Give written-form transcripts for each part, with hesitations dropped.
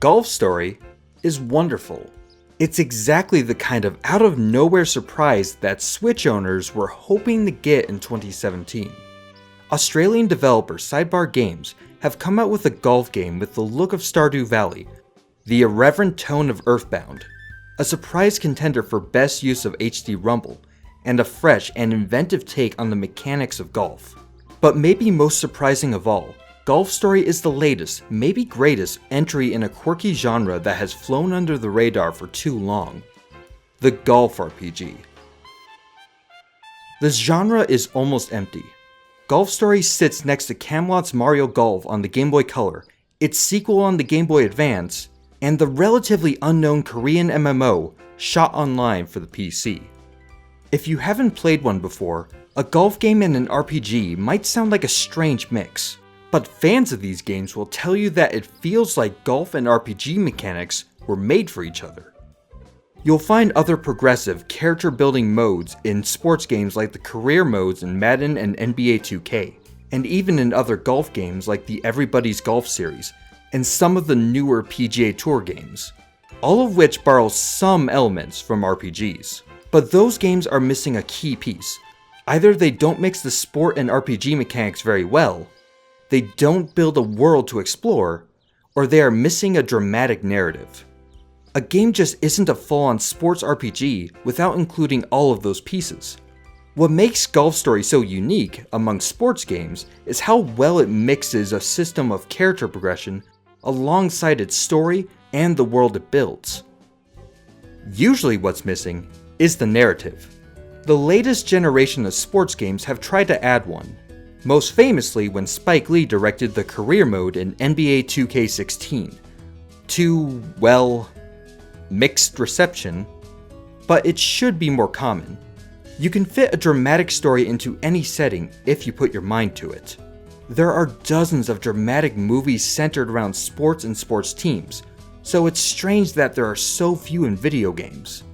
Golf Story is wonderful. It's exactly the kind of out-of-nowhere surprise that Switch owners were hoping to get in 2017. Australian developer Sidebar Games have come out with a golf game with the look of Stardew Valley, the irreverent tone of Earthbound, a surprise contender for best use of HD Rumble, and a fresh and inventive take on the mechanics of golf. But maybe most surprising of all, Golf Story is the latest, maybe greatest, entry in a quirky genre that has flown under the radar for too long: the golf RPG. This genre is almost empty. Golf Story sits next to Camelot's Mario Golf on the Game Boy Color, its sequel on the Game Boy Advance, and the relatively unknown Korean MMO Shot Online for the PC. If you haven't played one before, a golf game and an RPG might sound like a strange mix, but fans of these games will tell you that it feels like golf and RPG mechanics were made for each other. You'll find other progressive, character-building modes in sports games like the career modes in Madden and NBA 2K, and even in other golf games like the Everybody's Golf series, and some of the newer PGA Tour games, all of which borrow some elements from RPGs. But those games are missing a key piece. Either they don't mix the sport and RPG mechanics very well, they don't build a world to explore, or they are missing a dramatic narrative. A game just isn't a full-on sports RPG without including all of those pieces. What makes Golf Story so unique among sports games is how well it mixes a system of character progression alongside its story and the world it builds. Usually what's missing is the narrative. The latest generation of sports games have tried to add one, most famously when Spike Lee directed the career mode in NBA 2K16, to, well, mixed reception, but it should be more common. You can fit a dramatic story into any setting if you put your mind to it. There are dozens of dramatic movies centered around sports and sports teams, so it's strange that there are so few in video games.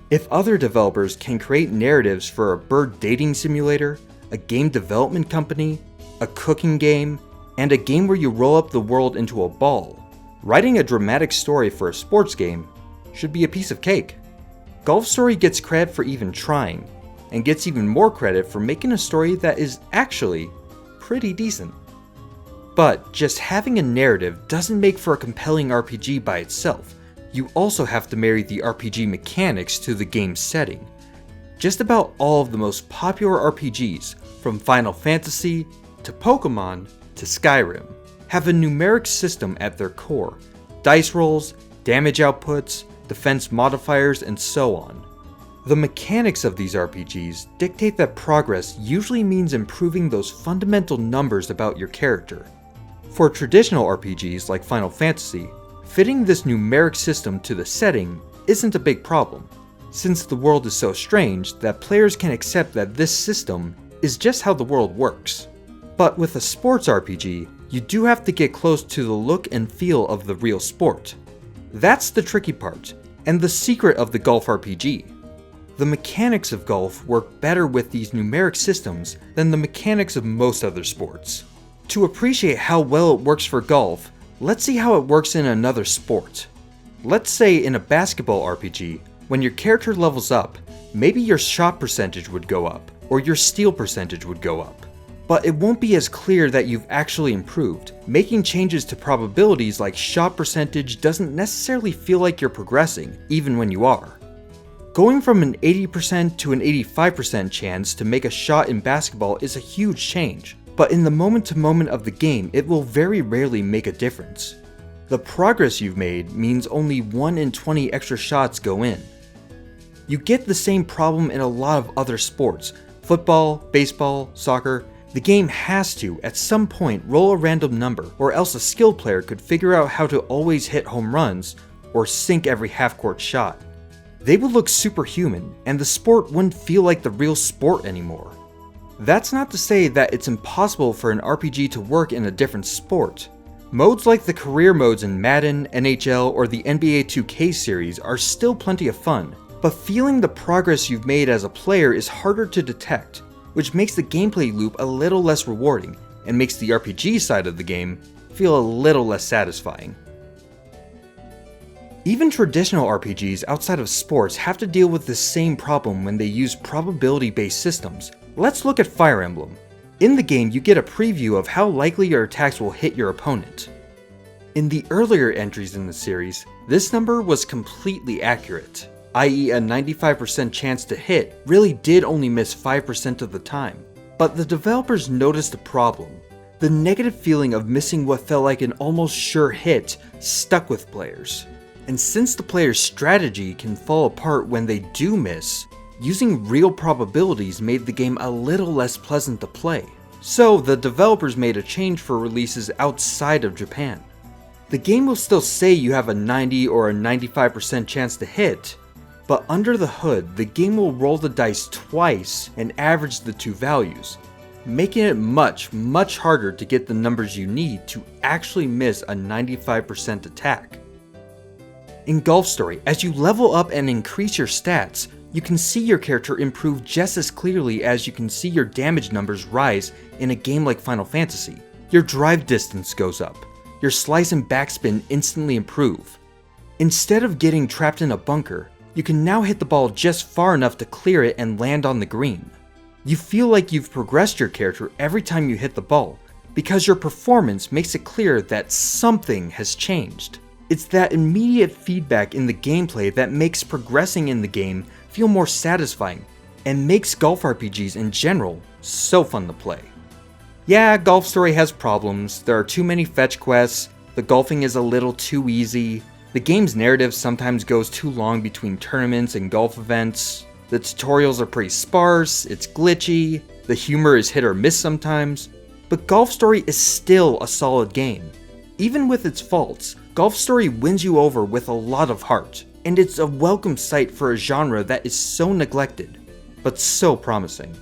If other developers can create narratives for a bird dating simulator, a game development company, a cooking game, and a game where you roll up the world into a ball, writing a dramatic story for a sports game should be a piece of cake. Golf Story gets credit for even trying, and gets even more credit for making a story that is actually pretty decent. But just having a narrative doesn't make for a compelling RPG by itself. You also have to marry the RPG mechanics to the game's setting. Just about all of the most popular RPGs, from Final Fantasy to Pokemon to Skyrim, have a numeric system at their core: dice rolls, damage outputs, defense modifiers, and so on. The mechanics of these RPGs dictate that progress usually means improving those fundamental numbers about your character. For traditional RPGs like Final Fantasy, fitting this numeric system to the setting isn't a big problem, since the world is so strange that players can accept that this system is just how the world works. But with a sports RPG, you do have to get close to the look and feel of the real sport. That's the tricky part, and the secret of the golf RPG. The mechanics of golf work better with these numeric systems than the mechanics of most other sports. To appreciate how well it works for golf, let's see how it works in another sport. Let's say in a basketball RPG, when your character levels up, maybe your shot percentage would go up, or your steal percentage would go up. But it won't be as clear that you've actually improved. Making changes to probabilities like shot percentage doesn't necessarily feel like you're progressing, even when you are. Going from an 80% to an 85% chance to make a shot in basketball is a huge change, but in the moment-to-moment of the game, it will very rarely make a difference. The progress you've made means only 1 in 20 extra shots go in. You get the same problem in a lot of other sports: football, baseball, soccer. The game has to, at some point, roll a random number, or else a skilled player could figure out how to always hit home runs, or sink every half-court shot. They would look superhuman, and the sport wouldn't feel like the real sport anymore. That's not to say that it's impossible for an RPG to work in a different sport. Modes like the career modes in Madden, NHL, or the NBA 2K series are still plenty of fun, but feeling the progress you've made as a player is harder to detect, which makes the gameplay loop a little less rewarding, and makes the RPG side of the game feel a little less satisfying. Even traditional RPGs outside of sports have to deal with the same problem when they use probability-based systems. Let's look at Fire Emblem. In the game, you get a preview of how likely your attacks will hit your opponent. In the earlier entries in the series, this number was completely accurate, i.e. a 95% chance to hit really did only miss 5% of the time. But the developers noticed a problem. The negative feeling of missing what felt like an almost sure hit stuck with players. And since the player's strategy can fall apart when they do miss, using real probabilities made the game a little less pleasant to play. So the developers made a change for releases outside of Japan. The game will still say you have a 90 or a 95% chance to hit, but under the hood, the game will roll the dice twice and average the two values, making it much harder to get the numbers you need to actually miss a 95% attack. In Golf Story, as you level up and increase your stats, you can see your character improve just as clearly as you can see your damage numbers rise in a game like Final Fantasy. Your drive distance goes up, your slice and backspin instantly improve. Instead of getting trapped in a bunker, you can now hit the ball just far enough to clear it and land on the green. You feel like you've progressed your character every time you hit the ball, because your performance makes it clear that something has changed. It's that immediate feedback in the gameplay that makes progressing in the game feel more satisfying, and makes golf RPGs in general so fun to play. Yeah, Golf Story has problems, there are too many fetch quests, the golfing is a little too easy, the game's narrative sometimes goes too long between tournaments and golf events, the tutorials are pretty sparse, it's glitchy, the humor is hit or miss sometimes, but Golf Story is still a solid game. Even with its faults, Golf Story wins you over with a lot of heart, and it's a welcome sight for a genre that is so neglected, but so promising.